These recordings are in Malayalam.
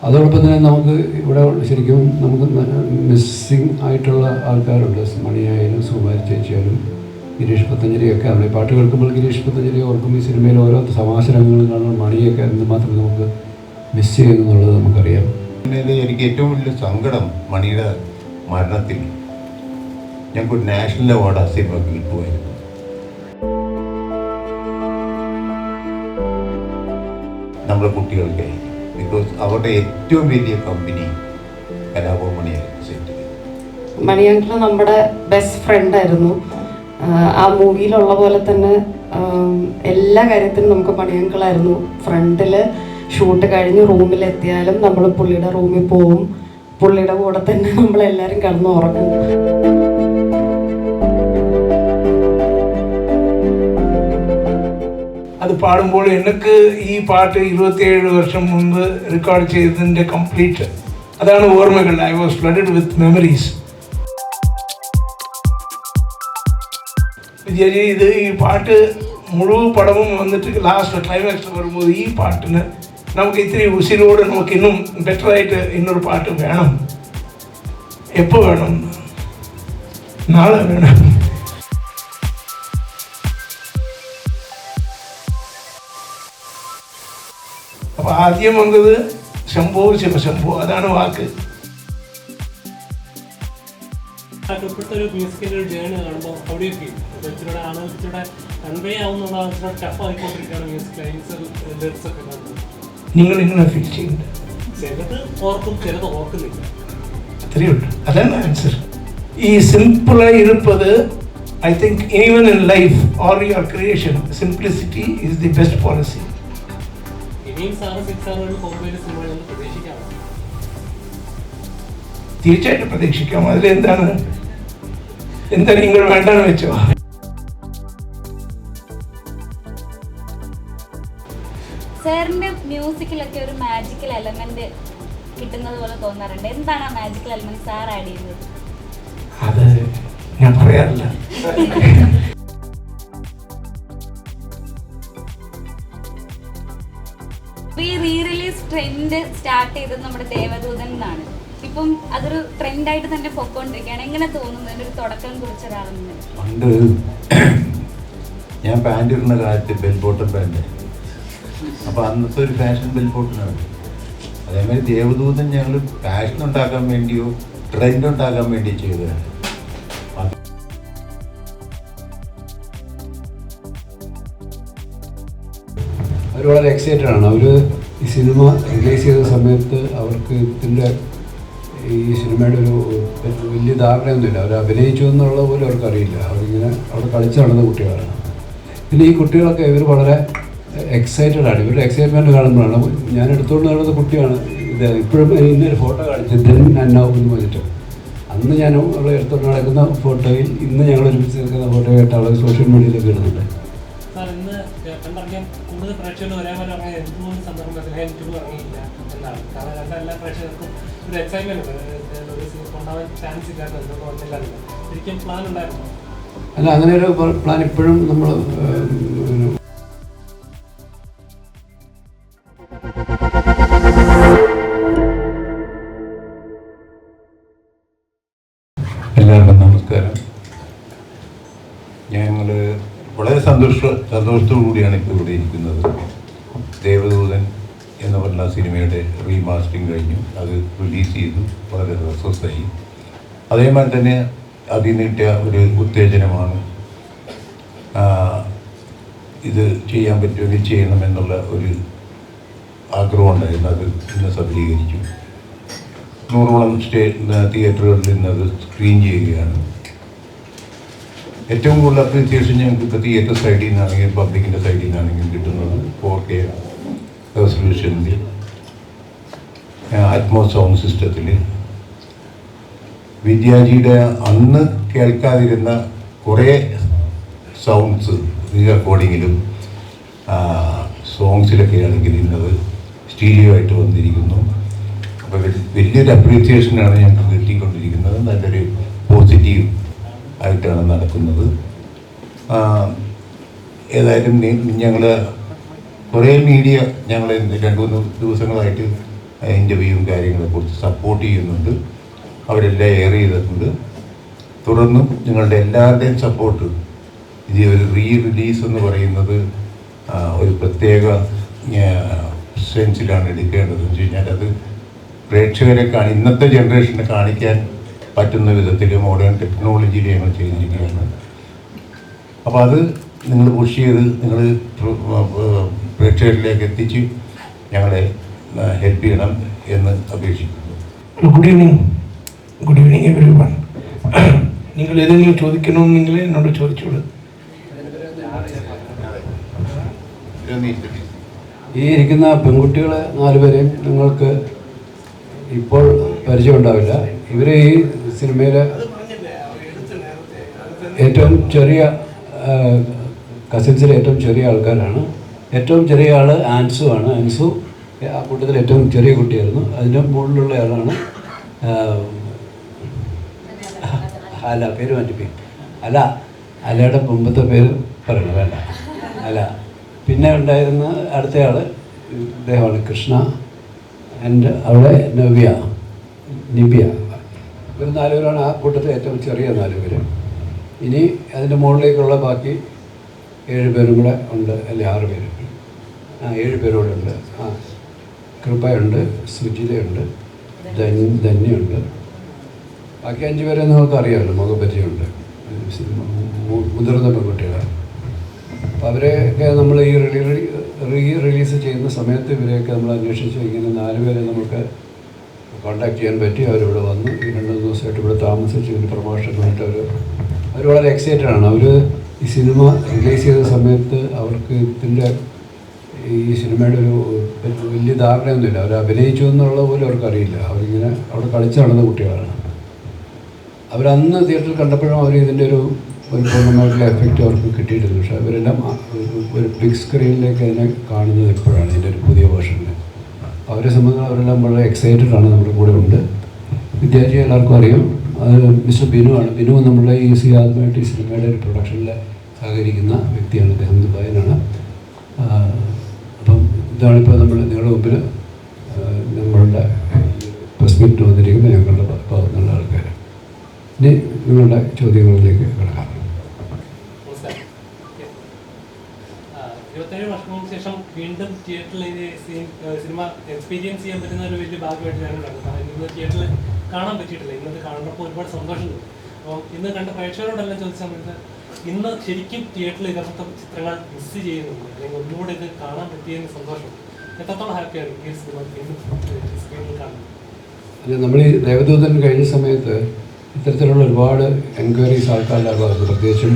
അതോടൊപ്പം തന്നെ നമുക്ക് ഇവിടെ ശരിക്കും നമുക്ക് മിസ്സിങ് ആയിട്ടുള്ള ആൾക്കാരുണ്ട്. മണിയായാലും സുകുമാരി ചേച്ചിയായാലും ഗിരീഷ് പത്തഞ്ജലിയൊക്കെ നമ്മുടെ പാട്ട് കേൾക്കുമ്പോൾ ഗിരീഷ് പത്തഞ്ജലി ഓർക്കും. ഈ സിനിമയിൽ ഓരോ തമാശരംഗങ്ങളും കാണുമ്പോൾ മണിയൊക്കെ എന്തുമാത്രം നമുക്ക് മിസ് ചെയ്യുന്നു എന്നുള്ളത് നമുക്കറിയാം. എനിക്ക് ഏറ്റവും വലിയ സങ്കടം മണിയുടെ മരണത്തിൽ ഞങ്ങൾക്ക് നാഷണൽ അവാർഡ് ആ സിനിമക്ക് കിട്ടുമായിരുന്നു. നമ്മുടെ കുട്ടികൾക്കായി, ബിക്കോസ് അവരുടെ ഏറ്റവും വലിയ കമ്പനി കലാഭവമണിയായിരുന്നു. സെറ്റ് മണിയങ്കിൾ നമ്മുടെ ബെസ്റ്റ് ഫ്രണ്ടായിരുന്നു. ആ മൂവിയിലുള്ള പോലെ തന്നെ എല്ലാ കാര്യത്തിലും നമുക്ക് മണിയങ്കിളായിരുന്നു ഫ്രണ്ടിൽ. ഷൂട്ട് കഴിഞ്ഞ് റൂമിലെത്തിയാലും നമ്മൾ പുള്ളിയുടെ റൂമിൽ പോവും. പുള്ളിയുടെ കൂടെ തന്നെ നമ്മളെല്ലാവരും കിടന്നുറങ്ങും. അത് പാടുമ്പോൾ എനിക്ക് ഈ പാട്ട് 27 വർഷം മുമ്പ് റെക്കോർഡ് ചെയ്തതിൻ്റെ കംപ്ലീറ്റ് അതാണ് ഓർമ്മകൾ. I was flooded with memories. ഇത് ഈ പാട്ട് മുഴുവൻ പടവും വന്നിട്ട് ലാസ്റ്റ് ക്ലൈമാക്സിൽ വരുമ്പോൾ ഈ പാട്ടിന് നമുക്ക് ഇത്തിരി ഉസിരോട് നമുക്ക് ഇന്നും ബെറ്ററായിട്ട് ഇന്നൊരു പാട്ട് വേണം. എപ്പോൾ വേണം? നാളെ വേണം. അപ്പോൾ ആദ്യം വന്നത് ശംഭോ ശിവശംഭോ, അതാണ് വാക്ക്. ഇപ്പോഴത്തെ ഒരു മ്യൂസിക്കൽ ഒരു ജേണി കാണുമ്പോൾ അവിടെയൊക്കെ ഇച്ചിരി ആണെന്നിച്ചിടെ കൺവേ ആവുന്നുള്ള ടഫ് ആയിക്കൊണ്ടിരിക്കുകയാണ് മ്യൂസിക് ലൈൻസ് ലിറിക്സ് ഒക്കെ കാണുന്നത്. നിങ്ങൾ ഇങ്ങനെ ഫീൽ ചെയ്യുന്നുണ്ട്. ചിലത് ഓർക്കും, ചിലത് ഓർക്കുന്നില്ല. അത്രയുണ്ട്. അതാണ് ആൻസർ. ഈ സിമ്പിളായി ഇരുപ്പത് I think even in life or your creation simplicity is the best policy. ഇനിയും സാറ് 6 ആറുകളിൽ പോകുമ്പോൾ സിനിമകളിൽ പ്രതീക്ഷിക്കാം. തീർച്ചയായിട്ടും പ്രതീക്ഷിക്കാം. അതിലെന്താണ് നിങ്ങൾ വേണ്ടെന്ന് വെച്ചോ? സാറിന്റെ മ്യൂസിക്കിലൊക്കെ ഒരു മാജിക്കൽ എലമെന്റ് കിട്ടുന്നത് പോലെ തോന്നാറുണ്ട്. എന്താണ് ആ മാജിക്കൽ എലമെന്റ് സാർ ആഡ് ചെയ്യുന്നത്? അത് ഞാൻ പറയാറില്ല. ഈ റീ റിലീസ് ട്രെൻഡ് സ്റ്റാർട്ട് ചെയ്തത് നമ്മുടെ ദേവദൂതൻ എന്നാണ്. ഇപ്പം അതൊരു ട്രെൻഡായിട്ട് തന്നെ പൊക്കോണ്ടിരിക്കുകയാണ്. എങ്ങനെ തോന്നുന്നു അതിൻ്റെ ഒരു തുടക്കം കുറിച്ച ഒരാളെന്ന്? പണ്ട് ഞാൻ പാൻറ് ഇടുന്ന കാലത്ത് ബെൽ ബോട്ടം പാൻറ്, അപ്പോൾ അന്നത്തെ ഒരു ഫാഷൻ ബെൽ ബോട്ടനാണ്. അതേമാതിരി ദേവദൂതൻ ഞങ്ങൾ ഫാഷൻ ഉണ്ടാക്കാൻ വേണ്ടിയോ ട്രെൻഡ് ഉണ്ടാക്കാൻ വേണ്ടി ചെയ്തതാണ്. അവർ വളരെ എക്സൈറ്റഡ് ആണ്. അവർ ഈ സിനിമ റിലീസ് ചെയ്ത സമയത്ത് അവർക്ക് ഇതിൻ്റെ ഈ സിനിമയുടെ ഒരു വലിയ ധാരണയൊന്നുമില്ല. അവർ അഭിനയിച്ചു എന്നുള്ള പോലും അവർക്കറിയില്ല. അവരിങ്ങനെ അവിടെ കളിച്ച് നടന്ന കുട്ടികളാണ്. പിന്നെ ഈ കുട്ടികളൊക്കെ ഇവർ വളരെ എക്സൈറ്റഡ് ആണ്. ഇവരുടെ എക്സൈറ്റ്മെൻറ്റ് കാണുമ്പോഴാണ് ഞാൻ എടുത്തുകൊണ്ട് നടന്ന കുട്ടിയാണ് ഇത്. ഇപ്പോഴും ഇന്നൊരു ഫോട്ടോ കാണിച്ചത് ദെൻ അന്നാവും എന്ന് പറഞ്ഞിട്ട് അന്ന് ഞാൻ അവളെ എടുത്തുകൊണ്ട് നടക്കുന്ന ഫോട്ടോയിൽ ഇന്ന് ഞങ്ങൾ ഒരുമിച്ച് നിൽക്കുന്ന ഫോട്ടോയായിട്ട് അവളെ സോഷ്യൽ മീഡിയയിലൊക്കെ ഇടുന്നുണ്ട്. സാർ ഇന്ന് കണ്ടറിയാൻ കൂടുതൽ പ്രേക്ഷകർ ഒരേപോലെ ഇറങ്ങിയ എന്തുകൊണ്ട് സന്ദർഭത്തിൽ ഇറങ്ങിയില്ല എന്നാണ്. കാരണം എല്ലാ പ്രേക്ഷകർക്കും ഒരു എക്സൈറ്റ്മെന്റ് കൊണ്ടാവാൻ ചാൻസ് ഇല്ലാത്ത എന്തുകൊണ്ടില്ല. ശരിക്കും പ്ലാൻ ഉണ്ടായിരുന്നു? അല്ല, അങ്ങനെ ഒരു പ്ലാൻ ഇപ്പോഴും നമ്മൾ എല്ലാവർക്കും നമസ്കാരം. ഞങ്ങൾ വളരെ സന്തോഷത്തോടു കൂടിയാണ് ഇപ്പോൾ ഇവിടെ ഇരിക്കുന്നത്. ദേവദൂതൻ എന്ന് പറഞ്ഞ സിനിമയുടെ റീമാസ്റ്ററിങ് കഴിഞ്ഞു. അത് റിലീസ് ചെയ്തു. വളരെ സക്സസ്സായി. അതേമാതിരി തന്നെ അതിൽ നിന്ന് കിട്ടിയ ഒരു ഉത്തേജനമാണ് ഇത് ചെയ്യാൻ പറ്റുമെങ്കിൽ ചെയ്യണമെന്നുള്ള ഒരു ആഗ്രഹം ഉണ്ടായിരുന്നു. അത് ഇന്ന് സഫലീകരിച്ചു. 100ഓളം തിയേറ്ററുകളിൽ ഇന്നത് സ്ക്രീൻ ചെയ്യുകയാണ്. ഏറ്റവും കൂടുതൽ അപ്രീസിയേഷൻ ഞങ്ങൾക്ക് ഇപ്പോൾ തിയേറ്റർ സൈഡിൽ നിന്നാണെങ്കിലും പബ്ലിക്കിൻ്റെ സൈഡിൽ നിന്നാണെങ്കിലും കിട്ടുന്നത് 4K റെസൊല്യൂഷനിൽ അറ്റ്മോസ് സൗണ്ട് സിസ്റ്റത്തിൽ വിദ്യാജിയുടെ അന്ന് കേൾക്കാതിരുന്ന കുറേ സൗണ്ട്സ് റെക്കോർഡിങ്ങിലും സോങ്സിലൊക്കെ ആണെങ്കിൽ ഇന്നത് സ്റ്റീരിയോ ആയിട്ട് വന്നിരിക്കുന്നു. അപ്പോൾ വലിയൊരു അപ്രീസിയേഷനാണ് ഞങ്ങൾക്ക് കിട്ടിക്കൊണ്ടിരിക്കുന്നത്. നല്ലൊരു പോസിറ്റീവ് ആയിട്ടാണ് നടക്കുന്നത്. ഏതായാലും ഞങ്ങൾ കുറേ മീഡിയ ഞങ്ങൾ 2-3 ദിവസങ്ങളായിട്ട് ഇൻ്റർവ്യൂവും കാര്യങ്ങളെക്കുറിച്ച് സപ്പോർട്ട് ചെയ്യുന്നുണ്ട്. അവരെല്ലാം എയർ ചെയ്തിട്ടുണ്ട്. തുടർന്നും നിങ്ങളുടെ എല്ലാവരുടെയും സപ്പോർട്ട്, ഇത് ഒരു റിലീസ് എന്ന് പറയുന്നത് ഒരു പ്രത്യേക സെൻസിലാണ് എടുക്കേണ്ടതെന്ന് വെച്ച് കഴിഞ്ഞാൽ അത് പ്രേക്ഷകരെ ഇന്നത്തെ ജനറേഷനെ കാണിക്കാൻ പറ്റുന്ന വിധത്തിൽ മോഡേൺ ടെക്നോളജിയിൽ ഞങ്ങൾ ചെയ്തിരിക്കുകയാണ്. അപ്പോൾ അത് നിങ്ങൾ പുഷ് ചെയ്ത് നിങ്ങൾ പ്രേക്ഷകരിലേക്ക് എത്തിച്ച് ഞങ്ങളെ ഹെൽപ്പ് ചെയ്യണം എന്ന് അപേക്ഷിക്കുന്നു. Good evening every one. നിങ്ങൾ ഏതെങ്കിലും ചോദിക്കണമെന്നെങ്കിൽ എന്നോട് ചോദിച്ചോളൂ. ഈ ഇരിക്കുന്ന പെൺകുട്ടികൾ 4 പേരെയും നിങ്ങൾക്ക് ഇപ്പോൾ പരിചയം ഉണ്ടാവില്ല. ഇവർ ഈ സിനിമയിലെ ഏറ്റവും ചെറിയ കസിൻസിലെ ഏറ്റവും ചെറിയ ആൾക്കാരാണ്. ഏറ്റവും ചെറിയ ആൾ ആൻസു ആണ്. ആൻസു ആ കൂട്ടത്തിൽ ഏറ്റവും ചെറിയ കുട്ടിയായിരുന്നു. അതിൻ്റെ മുകളിലുള്ള ആളാണ് അല. പേര് മാറ്റിപ്പോയി. അലയുടെ മുമ്പത്തെ പേര് പറയണം, വേണ്ട. അല. പിന്നെ ഉണ്ടായിരുന്ന അടുത്തയാൾ ഇദ്ദേഹമാണ് കൃഷ്ണ. ആൻഡ് അവിടെ നിബ്യ. ഇവർ 4 പേരാണ് ആ കൂട്ടത്തിൽ ഏറ്റവും ചെറിയ 4 പേര്. ഇനി അതിൻ്റെ മുകളിലേക്കുള്ള ബാക്കി 7 പേരും കൂടെ ഉണ്ട്, അല്ലെ 6 പേര്. 7 പേരും കൂടെ ഉണ്ട്. കൃപയുണ്ട്, സുജിതയുണ്ട്, ധന്യുണ്ട്. ബാക്കി 5 പേരെ നിങ്ങൾക്ക് അറിയാമല്ലോ, മുഖപരിചയമുണ്ട്, മുതിർന്ന പെൺകുട്ടികളാണ്. അപ്പോൾ അവരെയൊക്കെ നമ്മൾ ഈ റിലീസ് ചെയ്യുന്ന സമയത്ത് ഇവരെയൊക്കെ നമ്മൾ അന്വേഷിച്ച് ഇങ്ങനെ 4 പേരെ നമുക്ക് കോൺടാക്ട് ചെയ്യാൻ പറ്റി. അവരിവിടെ വന്ന് ഈ 2 ദിവസമായിട്ട് ഇവിടെ താമസിച്ച് ഇതിന് പ്രൊമോഷനായിട്ട് അവർ വളരെ എക്സൈറ്റഡ് ആണ്. അവർ ഈ സിനിമ റിലീസ് ചെയ്ത സമയത്ത് അവർക്ക് ഇതിൻ്റെ ഈ സിനിമയുടെ ഒരു വലിയ ധാരണയൊന്നുമില്ല. അവർ അഭിനയിച്ചു എന്നുള്ള പോലും അവർക്കറിയില്ല. അവരിങ്ങനെ അവിടെ കളിച്ച് നടന്ന കുട്ടികളാണ്. അവരന്ന് തിയേറ്ററിൽ കണ്ടപ്പോഴും അവർ ഇതിൻ്റെ ഒരു പൂർണ്ണമായിട്ടുള്ള എഫക്റ്റ് അവർക്ക് കിട്ടിയിട്ടില്ല. പക്ഷേ അവരെല്ലാം ഒരു ബിഗ് സ്ക്രീനിലേക്ക് അതിനെ കാണുന്നത് എപ്പോഴാണ് ഇതിൻ്റെ ഒരു പുതിയ വേർഷനിൽ. അവരെ സംബന്ധിച്ച് അവരെല്ലാം വളരെ എക്സൈറ്റഡ് ആണ്. നമ്മുടെ കൂടെ ഉണ്ട്. വിദ്യാർത്ഥി എല്ലാവർക്കും അറിയാം. അത് മിസ്റ്റർ ബിനു ആണ്. ബിനു നമ്മുടെ ഈ ആദ്യമായിട്ട് ഈ സിനിമയുടെ ഒരു പ്രൊഡക്ഷനിൽ സഹകരിക്കുന്ന വ്യക്തിയാണ്. അദ്ദേഹം ദുബായിലാണ്. അപ്പം ഇതാണിപ്പോൾ നിങ്ങളുടെ മുമ്പിൽ നമ്മളുടെ പ്രസ് മീറ്റ് വന്നിരിക്കുന്ന ഞങ്ങളുടെ ഭാഗത്തുള്ള ആൾക്കാർ. ഇനി നിങ്ങളുടെ ചോദ്യങ്ങളിലേക്ക് കിടക്കാം. 27 വർഷങ്ങൾക്ക് ശേഷം വീണ്ടും തിയേറ്ററിൽ സിനിമ എക്സ്പീരിയൻസ് ചെയ്യാൻ പറ്റുന്ന ഒരു വലിയ ഭാഗമായിട്ട് ഞാൻ കണ്ടു. കാരണം ഇന്ന് തിയേറ്ററിൽ കാണാൻ പറ്റിയിട്ടില്ല. ഇന്നത് കാണുമ്പോൾ ഒരുപാട് സന്തോഷമുണ്ട്. അപ്പം ഇന്ന് കണ്ട പ്രേക്ഷകരോടെല്ലാം ചോദിച്ച സമയത്ത് ഇന്ന് ശരിക്കും തിയേറ്ററിൽ ഇതേപോലത്തെ ചിത്രങ്ങൾ മിസ് ചെയ്യുന്നുണ്ട്, അല്ലെങ്കിൽ ഒന്നുകൂടെ ഇത് കാണാൻ പറ്റിയതിന് സന്തോഷം. എത്രത്തോളം ഹാപ്പിയാണ് ഈ സിനിമ വീണ്ടും സ്ക്രീനിൽ കാണുന്നത്? നമ്മൾ ഈ ദേവദൂതൻ കഴിഞ്ഞ സമയത്ത് ഇത്തരത്തിലുള്ള ഒരുപാട് എൻക്വയറീസ് ആൾക്കാരുടെ ഭാഗത്ത്, പ്രത്യേകിച്ചും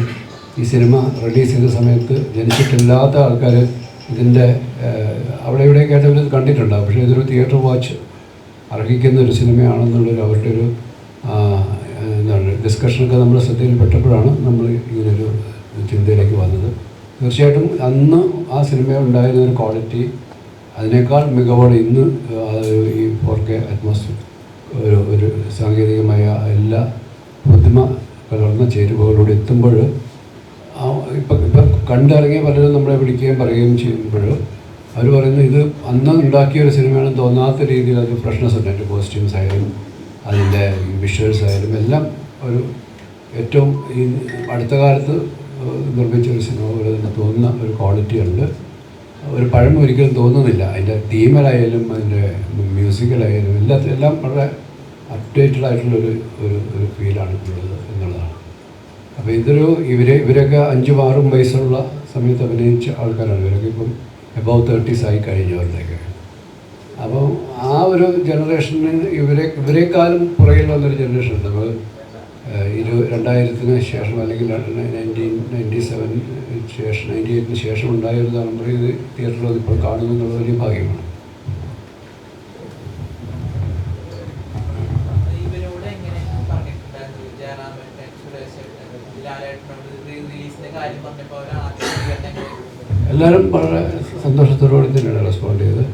ഈ സിനിമ റിലീസ് ചെയ്ത സമയത്ത് ജനിച്ചിട്ടില്ലാത്ത ആൾക്കാർ ഇതിൻ്റെ അവിടെ ഇവിടെയൊക്കെ ആയിട്ട് ഇവരിത് കണ്ടിട്ടുണ്ടാകും. പക്ഷേ ഇതൊരു തിയേറ്റർ വാച്ച് അർഹിക്കുന്ന ഒരു സിനിമയാണെന്നുള്ളൊരു അവരുടെ ഒരു എന്താണ് ഡിസ്കഷനൊക്കെ നമ്മൾ ശ്രദ്ധയിൽപ്പെട്ടപ്പോഴാണ് നമ്മൾ ഇങ്ങനൊരു ചിന്തയിലേക്ക് വന്നത്. തീർച്ചയായിട്ടും അന്ന് ആ സിനിമ ഉണ്ടായിരുന്ന ഒരു ക്വാളിറ്റി അതിനേക്കാൾ മികവോടെ ഇന്ന് ഈ 4K അറ്റ്മോസ്ഫിയർ ഒരു സാങ്കേതികമായ എല്ലാ ബുദ്ധിമ കലർന്ന ചേരുവകളോട് എത്തുമ്പോൾ ഇപ്പം കണ്ടിറങ്ങിയ പലരും നമ്മളെ വിളിക്കുകയും പറയുകയും ചെയ്യുമ്പോൾ അവർ പറയുന്നത് ഇത് അന്ന് ഉണ്ടാക്കിയ ഒരു സിനിമയാണെന്ന് തോന്നാത്ത രീതിയിൽ അത് ഫ്രഷ്നെസ് ഉണ്ട്. അതിൻ്റെ കോസ്റ്റ്യൂംസ് ആയാലും അതിൻ്റെ വിഷ്വൽസ് ആയാലും എല്ലാം ഒരു ഏറ്റവും ഈ അടുത്ത കാലത്ത് നിർമ്മിച്ചൊരു സിനിമ പോലെ തന്നെ തോന്നുന്ന ഒരു ക്വാളിറ്റി ഉണ്ട്. ഒരു പഴമ ഒരിക്കലും തോന്നുന്നില്ല. അതിൻ്റെ തീമലായാലും അതിൻ്റെ മ്യൂസിക്കലായാലും എല്ലാം വളരെ അപ്ഡേറ്റഡ് ആയിട്ടുള്ളൊരു ഒരു ഫീലാണ് ഉള്ളത് എന്നുള്ളതാണ്. അപ്പോൾ ഇതൊരു ഇവരൊക്കെ 5-6 വയസ്സുള്ള സമയത്ത് അഭിനയിച്ച ആൾക്കാരാണ്. ഇവരൊക്കെ ഇപ്പം എബവ് 30s ആയി കഴിഞ്ഞവരുടെയൊക്കെ. അപ്പോൾ ആ ഒരു ജനറേഷന് ഇവരെക്കാളും പുറകിൽ വന്നൊരു ജനറേഷൻ ഉണ്ട്. നമ്മൾ 2000-ന് ശേഷം അല്ലെങ്കിൽ 1997 ശേഷം 98-ന് ശേഷം ഉണ്ടായ ഒരു തലമുറ ഇത് തിയേറ്ററിൽ ഇപ്പോൾ കാണുന്നു എന്നുള്ള വലിയ ഭാഗ്യമാണ്. എല്ലാവരും വളരെ സന്തോഷത്തോടുകൂടി തന്നെയാണ് റെസ്പോണ്ട് ചെയ്തത്.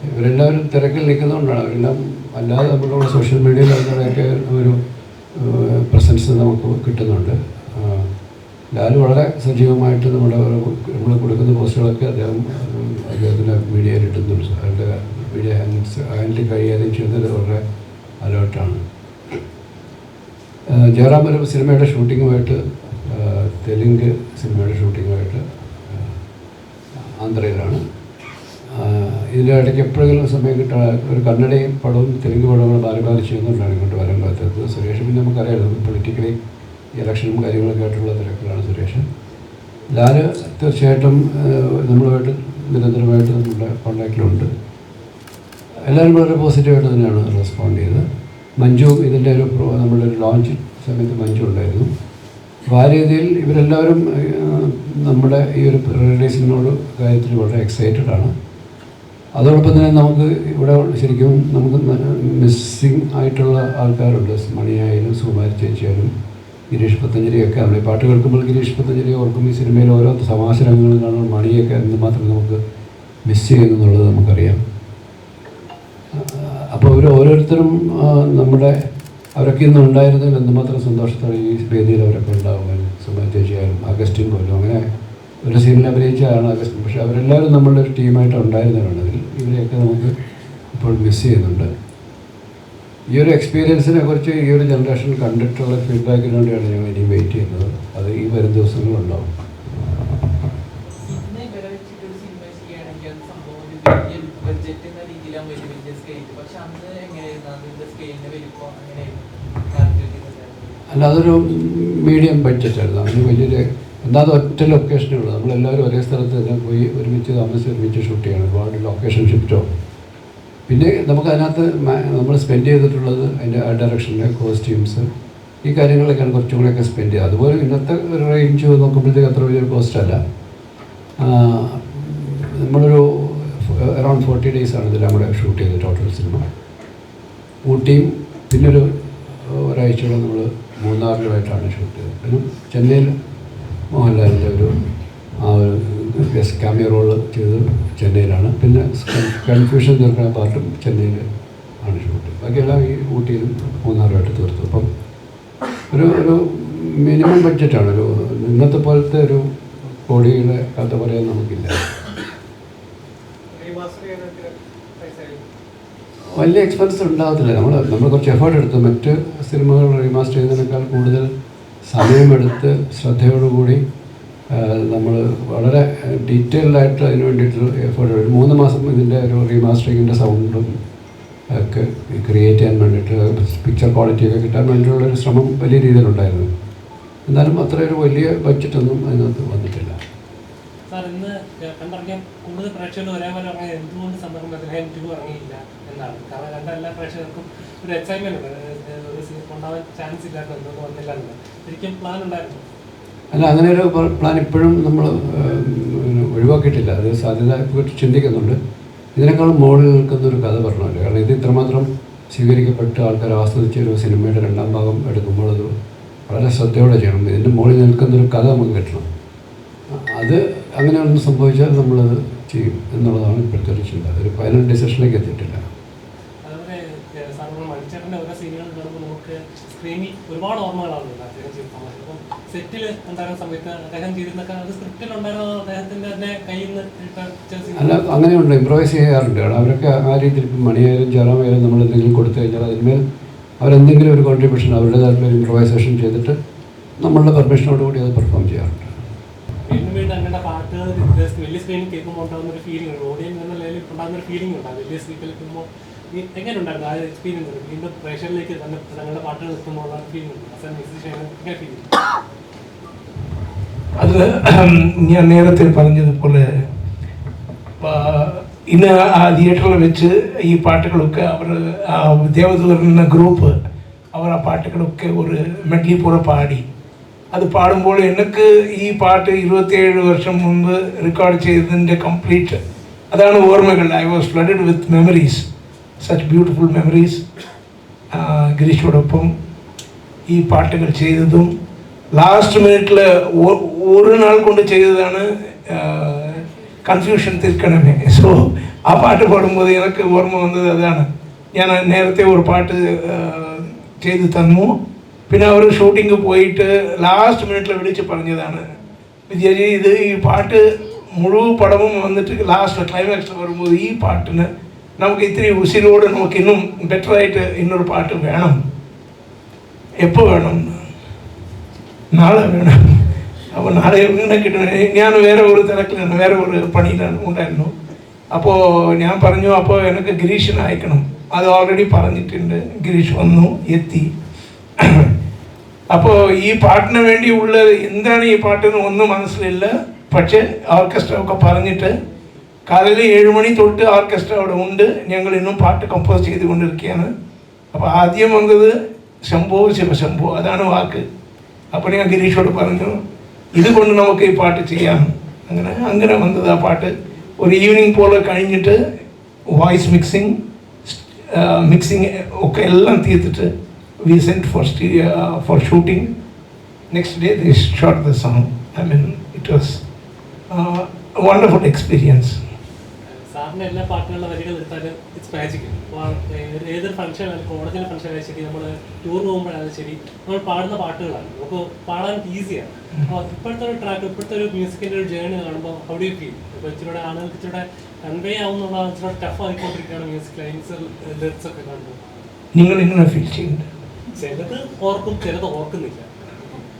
ഇവരെല്ലാവരും തിരക്കിൽ നിൽക്കുന്നതുകൊണ്ടാണ്. അവരെല്ലാം അല്ലാതെ നമ്മളുള്ള സോഷ്യൽ മീഡിയയിൽ അവരുടെയൊക്കെ ഒരു പ്രസൻസ് നമുക്ക് കിട്ടുന്നുണ്ട്. ലാൽ വളരെ സജീവമായിട്ട് നമ്മൾ കൊടുക്കുന്ന പോസ്റ്റുകളൊക്കെ അദ്ദേഹത്തിൻ്റെ മീഡിയയിൽ ഇട്ടുന്നുണ്ട്. അവരുടെ മീഡിയ ഹാൻഡിൽ കൈകാര്യം ചെയ്യുന്നത് വളരെ അലേർട്ടാണ്. ജയറാം ഒരു സിനിമയുടെ ഷൂട്ടിങ്ങുമായിട്ട് തെലുങ്ക് സിനിമയുടെ ഷൂട്ടിങ്ങുമായിട്ട് ആന്ധ്രയിലാണ്. ഇതിൻ്റെ ഇടയ്ക്ക് എപ്പോഴെങ്കിലും സമയം കിട്ടുക ഒരു കന്നഡയും പടവും തെലുങ്ക് പടവും ബാലബാധ ചെയ്യുന്നതുകൊണ്ടാണ് ഇങ്ങോട്ട് വരാൻ പറ്റാത്തത്. സുരേഷ് പിന്നെ നമുക്കറിയാമല്ലോ പൊളിറ്റിക്കലി ഇലക്ഷനും കാര്യങ്ങളൊക്കെ ആയിട്ടുള്ള തിരക്കുകളാണ് സുരേഷ്. ലാല് തീർച്ചയായിട്ടും നമ്മളുമായിട്ട് നിരന്തരമായിട്ട് നമ്മുടെ കോൺടാക്റ്റിലുണ്ട്. എല്ലാവരും വളരെ പോസിറ്റീവായിട്ട് തന്നെയാണ് റെസ്പോണ്ട് ചെയ്തത്. മഞ്ജു ഇതിൻ്റെ നമ്മുടെ ഒരു ലോഞ്ച് സമയത്ത് മഞ്ജു ഉണ്ടായിരുന്നു. അപ്പോൾ ആ രീതിയിൽ ഇവരെല്ലാവരും നമ്മുടെ ഈ ഒരു റിലീസിനോട് കാര്യത്തിൽ വളരെ എക്സൈറ്റഡ് ആണ്. അതോടൊപ്പം തന്നെ നമുക്ക് ഇവിടെ ശരിക്കും നമുക്ക് മിസ്സിങ് ആയിട്ടുള്ള ആൾക്കാരുണ്ട്. മണിയായാലും സുകുമാരി ചേച്ചിയായാലും ഗിരീഷ് പത്തഞ്ജലിയൊക്കെ നമ്മൾ ഈ പാട്ട് കേൾക്കുമ്പോൾ ഗിരീഷ് പത്തഞ്ജലി ഓർക്കും. ഈ സിനിമയിൽ ഓരോ തമാശരംഗങ്ങളും കാണുമ്പോൾ മണിയൊക്കെ എന്തുമാത്രം നമുക്ക് മിസ് ചെയ്യുന്നു എന്നുള്ളത് നമുക്കറിയാം. അപ്പോൾ ഓരോരുത്തരും നമ്മുടെ അവരൊക്കെ ഇന്ന് ഉണ്ടായിരുന്നതിൽ എന്തുമാത്രം സന്തോഷത്തോടെ ഈ വേദിയിൽ അവരൊക്കെ ഉണ്ടാകും. സുകുമാരി ചേച്ചിയായാലും അഗസ്റ്റിൻ പോലും അങ്ങനെ ഒരു സീനിൽ അഭിനയിച്ചതാണ് അഗസ്റ്റിൻ. പക്ഷേ അവരെല്ലാവരും നമ്മളുടെ ഒരു ടീമായിട്ട് ഉണ്ടായിരുന്നവരാണ്. അതിൽ ഇവരെയൊക്കെ നമുക്ക് ഇപ്പോൾ മിസ് ചെയ്യുന്നുണ്ട്. ഈ ഒരു എക്സ്പീരിയൻസിനെ കുറിച്ച് ഈ ഒരു ജനറേഷൻ കണ്ടിട്ടുള്ള ഫീഡ്ബാക്കിന് വേണ്ടിയാണ് ഞങ്ങൾ ഇനി വെയിറ്റ് ചെയ്യുന്നത്. അത് ഈ വരും ദിവസങ്ങളുണ്ടാവും. അല്ല, അതൊരു മീഡിയം ബഡ്ജറ്റായിരുന്നു. അതിന് വലിയൊരു എന്താത് ഒറ്റ ലൊക്കേഷനേ ഉള്ളൂ. നമ്മളെല്ലാവരും ഒരേ സ്ഥലത്ത് തന്നെ പോയി ഒരുമിച്ച് ഒരുമിച്ച് ഷൂട്ട് ചെയ്യണം. ഒരുപാട് ലൊക്കേഷൻ ഷിഫ്റ്റോ. പിന്നെ നമുക്ക് അതിനകത്ത് നമ്മൾ സ്പെൻഡ് ചെയ്തിട്ടുള്ളത് അതിൻ്റെ ഡയറക്ഷൻ്റെ കോസ്റ്റ്യൂംസ് ഈ കാര്യങ്ങളൊക്കെയാണ് കുറച്ചും കൂടെയൊക്കെ സ്പെൻഡ് ചെയ്യുക. അതുപോലെ ഇന്നത്തെ ഒരു റേഞ്ച് നോക്കുമ്പോഴത്തേക്ക് അത്ര വലിയൊരു കോസ്റ്റല്ല. നമ്മളൊരു അറൗണ്ട് 40 ഡേയ്സാണ് ഇതെല്ലാം കൂടെ ഷൂട്ട് ചെയ്തത് ടോട്ടൽ സിനിമ. ഊട്ടിയും പിന്നൊരു ഒരാഴ്ചയോളം നമ്മൾ മൂന്നാറിലുമായിട്ടാണ് ഷൂട്ട് ചെയ്തത്. പിന്നെ ചെന്നൈയിൽ മോഹൻലാലിൻ്റെ ഒരു ഗസ്റ്റ് ക്യാമിയോ റോള് ചെയ്ത് ചെന്നൈയിലാണ്. പിന്നെ കൺഫ്യൂഷൻ തീർക്കുന്ന പാർട്ടും ചെന്നൈയിൽ ആണ് ഷൂട്ട്. ബാക്കിയെല്ലാം ഈ ഊട്ടിയിലും മൂന്നാറുമായിട്ട് തീർത്തു. അപ്പം ഒരു മിനിമം ബഡ്ജറ്റാണ്. ഒരു ഇന്നത്തെ പോലത്തെ ഒരു കോടിയുടെ കഥ പറയാൻ നമുക്കില്ല. വലിയ എക്സ്പെൻസ് ഉണ്ടാകത്തില്ല. നമ്മൾ കുറച്ച് എഫേർട്ട് എടുത്തു. മറ്റ് സിനിമകൾ റീമാസ്റ്റർ ചെയ്യുന്നതിനേക്കാൾ കൂടുതൽ സമയമെടുത്ത് ശ്രദ്ധയോടുകൂടി നമ്മൾ വളരെ ഡീറ്റെയിൽഡായിട്ട് അതിന് വേണ്ടിയിട്ട് എഫേർട്ട് എടുത്തു. 3 മാസം ഇതിൻ്റെ ഒരു റീമാസ്റ്ററിങ്ങിൻ്റെ സൗണ്ടും ഒക്കെ ക്രിയേറ്റ് ചെയ്യാൻ വേണ്ടിയിട്ട് പിക്ചർ ക്വാളിറ്റിയൊക്കെ കിട്ടാൻ വേണ്ടിയിട്ടുള്ളൊരു ശ്രമം വലിയ രീതിയിലുണ്ടായിരുന്നു. എന്നാലും അത്രയൊരു വലിയ ബഡ്ജറ്റൊന്നും അതിനകത്ത് വന്നിട്ടില്ല. സാർ, ഇന്ന് കണ്ടിറങ്ങിയാൽ കൂടുതൽ പ്രേക്ഷകർ ഒരേപോലെ ഇറങ്ങിയ എന്തുകൊണ്ട് സന്ദർഭം അദ്ദേഹം 2 ഇറങ്ങിയില്ല എന്നാണ്. കാരണം കണ്ട എല്ലാ പ്രേക്ഷകർക്കും ഒരു എക്സൈറ്റ്മെന്റ് ഉണ്ട്. ഒരു ഉണ്ടാവാൻ ചാൻസ് ഇല്ലാത്ത എന്തുകൊണ്ട് വന്നില്ല എന്ന് ശരിക്കും പ്ലാൻ ഉണ്ടായിരുന്നു. അല്ല, അങ്ങനെ ഒരു പ്ലാൻ ഇപ്പോഴും നമ്മൾ ഒഴിവാക്കിയിട്ടില്ല. അത് സാധ്യത ചിന്തിക്കുന്നുണ്ട്. ഇതിനേക്കാളും മുകളിൽ നിൽക്കുന്നൊരു കഥ പറഞ്ഞല്ലോ. കാരണം ഇത് ഇത്രമാത്രം സ്വീകരിക്കപ്പെട്ട് ആൾക്കാർ ആസ്വദിച്ച ഒരു സിനിമയുടെ 2ാം ഭാഗം എടുക്കുമ്പോൾ അത് വളരെ ശ്രദ്ധയോടെ ചെയ്യണം. ഇതിൻ്റെ മുകളിൽ നിൽക്കുന്നൊരു കഥ നമുക്ക് കിട്ടണം. അത് അങ്ങനെ ഒന്നും സംഭവിച്ചാൽ നമ്മളത് ചെയ്യും എന്നുള്ളതാണ് ഇപ്പോഴത്തെ ഒരു ചിന്ത. ഒരു ഫൈനൽ ഡിസിഷനിലേക്ക് എത്തിയിട്ടില്ല. അതുപോലെ മണിച്ചേട്ടൻ്റെ ഓരോ സീനുകൾ കാണുമ്പോൾ നമുക്ക് സ്ക്രീനിൽ ഒരുപാട് ഓർമ്മകളാണല്ലോ അദ്ദേഹം ചെയ്ത സമയത്ത്. അപ്പം സെറ്റിൽ ഉണ്ടായിരുന്ന സമയത്ത് അദ്ദേഹം ചെയ്തിരുന്നൊക്കെ അത് സ്ക്രിപ്റ്റിൽ ഉണ്ടായിരുന്ന അദ്ദേഹത്തിൻ്റെ തന്നെ കയ്യിൽ നിന്ന് അല്ല, അങ്ങനെയുണ്ട്. ഇംപ്രവൈസ് ചെയ്യാറുണ്ട്. അവരൊക്കെ ആ രീതിയിൽ ഇപ്പം മണിയായാലും ജയറാമായാലും നമ്മൾ എന്തെങ്കിലും കൊടുത്തു കഴിഞ്ഞാൽ അതിന്മേൽ അവരെന്തെങ്കിലും ഒരു കോൺട്രിബ്യൂഷൻ അവരുടേതായിട്ടുള്ള ഇംപ്രവൈസേഷൻ ചെയ്തിട്ട് നമ്മളുടെ പെർമിഷനോടുകൂടി അത് പെർഫോം ചെയ്യാറുണ്ട്. വീണ്ടും അങ്ങനെ പാട്ടുകൾ വലിയ സ്ക്രീനിൽ കേൾക്കുമ്പോൾ ഉണ്ടാകുന്ന ഒരു ഫീലിംഗ് ഉണ്ട്. ഓഡിയൻസ് എന്ന ലെവലിൽ ഉണ്ടാകുന്ന ഒരു ഫീലിംഗ് ഉണ്ടാകും. വലിയ സ്ക്രീനിൽ കേൾക്കുമ്പോൾ എങ്ങനെ ഉണ്ടായിരുന്നു ആ എക്സ്പീരിയൻസ്? വീണ്ടും പ്രേക്ഷകരിലേക്ക് തന്നെ ഞങ്ങളുടെ പാട്ടുകൾ എത്തുമ്പോൾ ഫീലിംഗ് എങ്ങനെ ഫീൽ ചെയ്യും? അത് ഞാൻ നേരത്തെ പറഞ്ഞതുപോലെ ഇന്ന് ആ തിയേറ്ററിൽ വെച്ച് ഈ പാട്ടുകളൊക്കെ അവർ ദേവദൂതൻ എന്ന ഗ്രൂപ്പ് അവർ ആ പാട്ടുകളൊക്കെ ഒരു മെഡ്ലി പോലെ പാടി. അത് പാടുമ്പോൾ എനിക്ക് ഈ പാട്ട് 27 വർഷം മുമ്പ് റെക്കോർഡ് ചെയ്തതിൻ്റെ കംപ്ലീറ്റ് അതാണ് ഓർമ്മകൾ. I was flooded with memories, such beautiful memories. ഗിരീഷോടൊപ്പം ഈ പാട്ടുകൾ ചെയ്തതും ലാസ്റ്റ് മിനിറ്റിൽ ഒരു നാൾ കൊണ്ട് ചെയ്തതാണ് കൺഫ്യൂഷൻ തീർക്കണമേ. സോ ആ പാട്ട് പാടുമ്പോൾ എനിക്ക് ഓർമ്മ വന്നത് അതാണ്. ഞാൻ നേരത്തെ ഒരു പാട്ട് ചെയ്ത് തന്നു. പിന്നെ അവർ ഷൂട്ടിങ് പോയിട്ട് ലാസ്റ്റ് മിനിറ്റിൽ വിളിച്ച് പറഞ്ഞതാണ്, വിജയജി ഇത് ഈ പാട്ട് മുഴുവൻ പടവും വന്നിട്ട് ലാസ്റ്റ് ക്ലൈമാക്സിൽ വരുമ്പോൾ ഈ പാട്ടിന് നമുക്ക് ഇത്തിരി ഉസിരോട് നമുക്ക് ഇന്നും ബെറ്ററായിട്ട് ഇന്നൊരു പാട്ട് വേണം. എപ്പോൾ വേണം? നാളെ വേണം. അപ്പോൾ നാളെ ഇങ്ങനെ കിട്ടണം. ഞാൻ വേറെ ഒരു തിരക്കിലാണ്, വേറെ ഒരു പണിയിലാണ് ഉണ്ടായിരുന്നു. അപ്പോൾ ഞാൻ പറഞ്ഞു, അപ്പോൾ എനിക്ക് ഗിരീഷിനെ അയക്കണം. അത് ഓൾറെഡി പറഞ്ഞിട്ടുണ്ട്. ഗിരീഷ് വന്നു, എത്തി. അപ്പോൾ ഈ പാട്ടിന് വേണ്ടി ഉള്ളത് എന്താണ് ഈ പാട്ടിന് ഒന്നും മനസ്സിലില്ല. പക്ഷേ ഓർക്കസ്ട്ര ഒക്കെ പറഞ്ഞിട്ട് കാലയിൽ 7 മണി തൊട്ട് ഓർക്കസ്ട്ര അവിടെ ഉണ്ട്. ഞങ്ങൾ ഇന്നും പാട്ട് കമ്പോസ് ചെയ്തുകൊണ്ടിരിക്കുകയാണ്. അപ്പോൾ ആദ്യം വന്നത് ശംഭോ ശിവശംഭോ, അതാണ് വാക്ക്. അപ്പോൾ ഞാൻ ഗിരീഷോട് പറഞ്ഞു, ഇതുകൊണ്ട് നമുക്ക് ഈ പാട്ട് ചെയ്യാം. അങ്ങനെ വന്നത് ആ പാട്ട്. ഒരു ഈവനിങ് പോലെ കഴിഞ്ഞിട്ട് വോയിസ് മിക്സിങ് ഒക്കെ എല്ലാം തീർത്തിട്ട് we sent for shooting. Next day they shot the song. I mean, it was a wonderful experience. സാറിൻ്റെ എല്ലാ പാട്ടുകളുടെ വരികൾ എടുത്താലും ഇറ്റ്സ് മാജിക്. ഏതൊരു ഫംഗ്ഷൻ, കോളേജിലെ ഫംഗ്ഷൻ ആയാലും ശരി, നമ്മൾ ടൂർ പോകുമ്പോഴായാലും ശരി, നമ്മൾ പാടുന്ന പാട്ടുകളാണ് നമുക്ക് പാടാൻ ഈസിയാണ്. അപ്പോൾ ഇപ്പോഴത്തെ ഒരു ട്രാക്ക്, ഇപ്പോഴത്തെ ഒരു മ്യൂസിക്കിൻ്റെ ഒരു ജേർണി കാണുമ്പോൾ ഹൗ ഡു യു ഫീൽ? ഇപ്പോൾ ഇച്ചിരൂടെ ആളുകൾക്ക് ഇച്ചിരൂടെ കൺവേ ആവുന്നുള്ള ഇച്ചിരൂടെ ടഫ് ആയിക്കൊണ്ടിരിക്കുകയാണ് മ്യൂസിക് ലൈൻസ്, ലിറിക്സ് ഒക്കെ കാണുമ്പോൾ. നിങ്ങൾ എങ്ങനെ ഫീൽ ചെയ്യുന്നുണ്ട്? ചിലത് ഓർക്കും, ചിലത് ഓർക്കുന്നില്ല.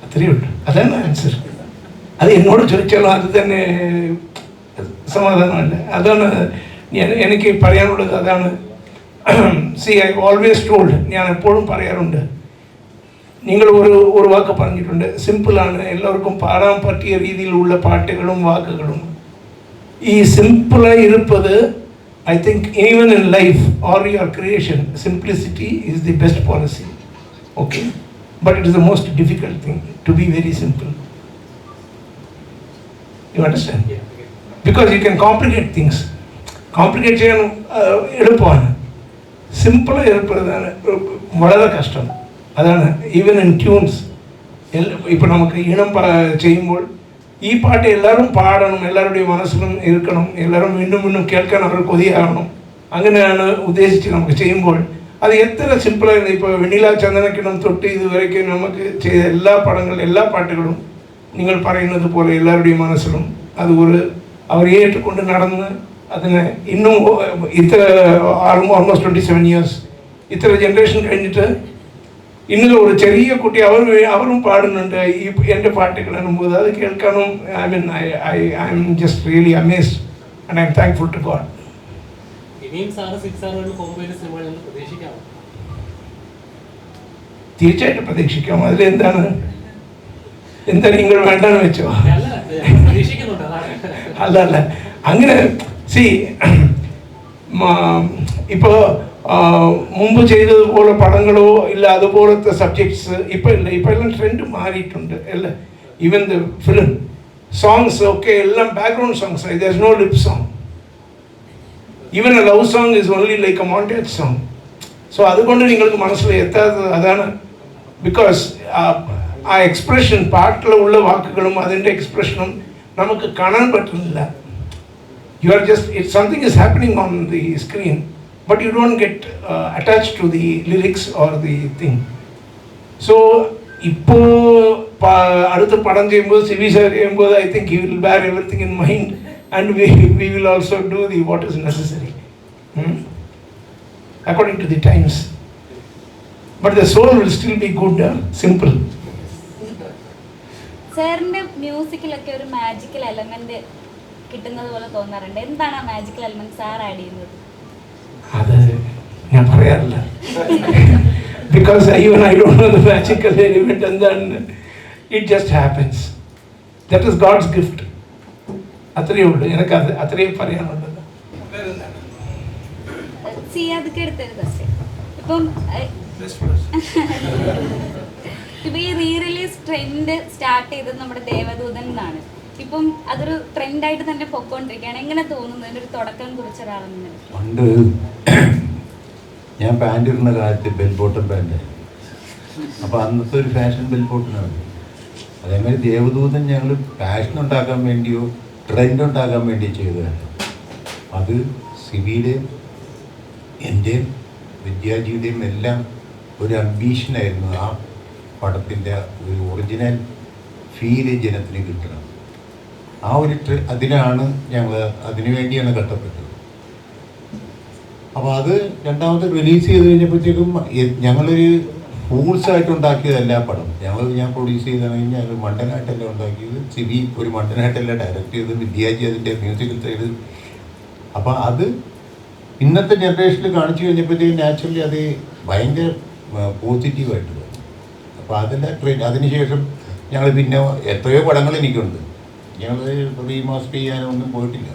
അത്രയേ ഉള്ളൂ. അതാണ് ആൻസർ. അത് എന്നോട് ചോദിച്ചാലും അത് തന്നെ സമാധാനമല്ല. അതാണ് എനിക്ക് പറയാനുള്ളത്. അതാണ് സി ഐ ഓൾവേസ് ടോൾഡ്, ഞാൻ എപ്പോഴും പറയാറുണ്ട്, നിങ്ങൾ ഒരു വാക്ക് പറഞ്ഞിട്ടുണ്ട്, സിമ്പിളാണ്, എല്ലാവർക്കും പാടാൻ പറ്റിയ രീതിയിലുള്ള പാട്ടുകളും വാക്കുകളും. ഈ സിമ്പിളായി ഇരുപ്പത്, I think even in life or your creation, simplicity is the best policy. Okay? But it is the most difficult thing to be very simple. You understand? Yeah. Because you can complicate things. Complicate ചെയ്യാൻ എളുപ്പമാണ്. സിമ്പിളായി ഇരുപ്പതാണ് വളരെ കഷ്ടം. അതാണ് ഈവൻ ഇൻ ട്യൂൺസ്. ഇപ്പോൾ നമുക്ക് ഈണം ചെയ്യുമ്പോൾ ഈ പാട്ട് എല്ലാവരും പാടണം, എല്ലാവരുടെയും മനസ്സിലും ഇരിക്കണം, എല്ലാവരും വീണ്ടും വീണ്ടും കേൾക്കാൻ അവർ കൊതിയാകണം. അങ്ങനെയാണ് ഉദ്ദേശിച്ച് നമുക്ക് ചെയ്യുമ്പോൾ അത് എത്ര സിമ്പിളായിരുന്നു. ഇപ്പോൾ വെണ്ണില ചന്ദനക്കിടം തൊട്ട് ഇതുവരേക്കും നമുക്ക് ചെയ്ത എല്ലാ പടങ്ങളും എല്ലാ പാട്ടുകളും നിങ്ങൾ പറയുന്നത് പോലെ എല്ലാവരുടെയും മനസ്സിലും അത് അവർ ഏറ്റുകൊണ്ട് നടന്ന് അതിനെ ഇന്നും ഇത്ര ഓൾമോസ്റ്റ് 27 years ഇത്ര ജനറേഷൻ കഴിഞ്ഞിട്ട് ഇന്നലെ ഒരു ചെറിയ കുട്ടി അവരും പാടുന്നുണ്ട് ഈ എൻ്റെ പാട്ടുകൾ എന്നുമ്പോൾ അത് കേൾക്കാനും I'm just really amazed and I'm thankful to God. ഇനിയും സാറ് 6 hours കോമ്പോ സിനിമകളിൽ നിന്ന് പ്രതീക്ഷിക്കാമോ? തീർച്ചയായിട്ടും പ്രതീക്ഷിക്കാം. അതിലെന്താണ് നിങ്ങൾ വേണ്ടെന്ന് വെച്ചോ? അല്ല അങ്ങനെ സി ഇപ്പോൾ മുമ്പ് ചെയ്തതുപോലെ പടങ്ങളോ ഇല്ല അതുപോലത്തെ സബ്ജക്ട്സ് ഇപ്പോൾ ഇല്ല. ഇപ്പോൾ എല്ലാം ട്രെൻഡ് മാറിയിട്ടുണ്ട് അല്ലേ. ഈവൻ ദ ഫിലിം സോങ്സ് ഒക്കെ എല്ലാം ബാക്ക്ഗ്രൗണ്ട് സോങ്സ് ആയി. There is no lip song. Even a love song is only like a montage song. So അതുകൊണ്ട് നിങ്ങൾക്ക് മനസ്സിൽ എത്താത്തത് അതാണ്. ബിക്കോസ് ആ എക്സ്പ്രഷൻ പാട്ടിലുള്ള വാക്കുകളും അതിൻ്റെ എക്സ്പ്രഷനും നമുക്ക് കാണാൻ പറ്റുന്നില്ല. You are just it something is happening on the screen but you don't get attached to the lyrics or the thing. So ഇപ്പോൾ അടുത്ത പടം ചെയ്യുമ്പോൾ സിവി സാർ ചെയ്യുമ്പോൾ I think he will bear everything in mind and we will also do the what is necessary according to the times. But the soul will still be good, simple. സാറിൻ്റെ മ്യൂസിക്കിലൊക്കെ ഒരു മാജിക്കൽ എലമെന്റ് കിട്ടുന്നത് പോലെ തോന്നാറുണ്ട്. എന്താണ് ആ മാജിക്കൽ എലമെന്റ് സാർ ആഡ് ചെയ്യുന്നത്? അത് ഞാൻ പറയാറില്ല. Because even I don't know the magical element എന്താണ്. It just happens. That is God's gift. അത്രയേ ഉള്ളൂ. എനിക്ക് അത്രയേ പറയാനുള്ളത്. ഇപ്പം ഈ റീ റിലീസ് ട്രെൻഡ് സ്റ്റാർട്ട് ചെയ്തത് നമ്മുടെ ദേവദൂതൻ എന്നാണ്. ഇപ്പം അതൊരു ട്രെൻഡായിട്ട് തന്നെ പൊക്കോണ്ടിരിക്കുകയാണ്. എങ്ങനെ തോന്നുന്നു അതിൻ്റെ ഒരു തുടക്കം കുറിച്ച ഒരാളെന്ന്? പണ്ട് ഞാൻ പാൻറ് ഇടുന്ന കാലത്ത് ബെൽ ബോട്ടം പാൻറ്. അപ്പോൾ അന്നത്തെ ഒരു ഫാഷൻ ബെൽ ബോട്ടനാണ്. അതേമാതിരി ദേവദൂതൻ ഞങ്ങൾ ഫാഷൻ ഉണ്ടാക്കാൻ വേണ്ടിയോ ട്രെൻഡ് ഉണ്ടാക്കാൻ വേണ്ടി ചെയ്തതാണ്. അത് സിവിയുടെയും എൻ്റെയും വിദ്യാജിയുടെയും എല്ലാം ഒരു അംബീഷനായിരുന്നു. ആ പടത്തിൻ്റെ ഒരു ഒറിജിനൽ ഫീല് ജനത്തിന് കിട്ടണം. ആ ഒരു അതിനാണ് ഞങ്ങൾ അതിനു വേണ്ടിയാണ് കഷ്ടപ്പെട്ടത്. അപ്പോൾ അത് രണ്ടാമത് റിലീസ് ചെയ്ത് കഴിഞ്ഞപ്പോഴത്തേക്കും ഞങ്ങളൊരു ഫൂൾസായിട്ട് ഉണ്ടാക്കിയതല്ല പടം. ഞാൻ പ്രൊഡ്യൂസ് ചെയ്താണെങ്കിൽ ഞങ്ങൾ മണ്ടനായിട്ടല്ല ഉണ്ടാക്കിയത്. സിബി ഒരു മണ്ടനായിട്ടല്ല ഡയറക്റ്റ് ചെയ്ത്, വിദ്യാജി അതിൻ്റെ മ്യൂസിക്കൽ സൈഡ്. അപ്പോൾ അത് ഇന്നത്തെ ജനറേഷനിൽ കാണിച്ചു കഴിഞ്ഞപ്പോഴത്തേക്കും നാച്ചുറലി അത് ഭയങ്കര പോസിറ്റീവായിട്ട് തോന്നി. അപ്പോൾ അതിൻ്റെ അതിനുശേഷം ഞങ്ങൾ പിന്നെ എത്രയോ പടങ്ങൾ എനിക്കുണ്ട്. ഞങ്ങൾ റീമാസ്റ്റർ ചെയ്യാനൊന്നും പോയിട്ടില്ല.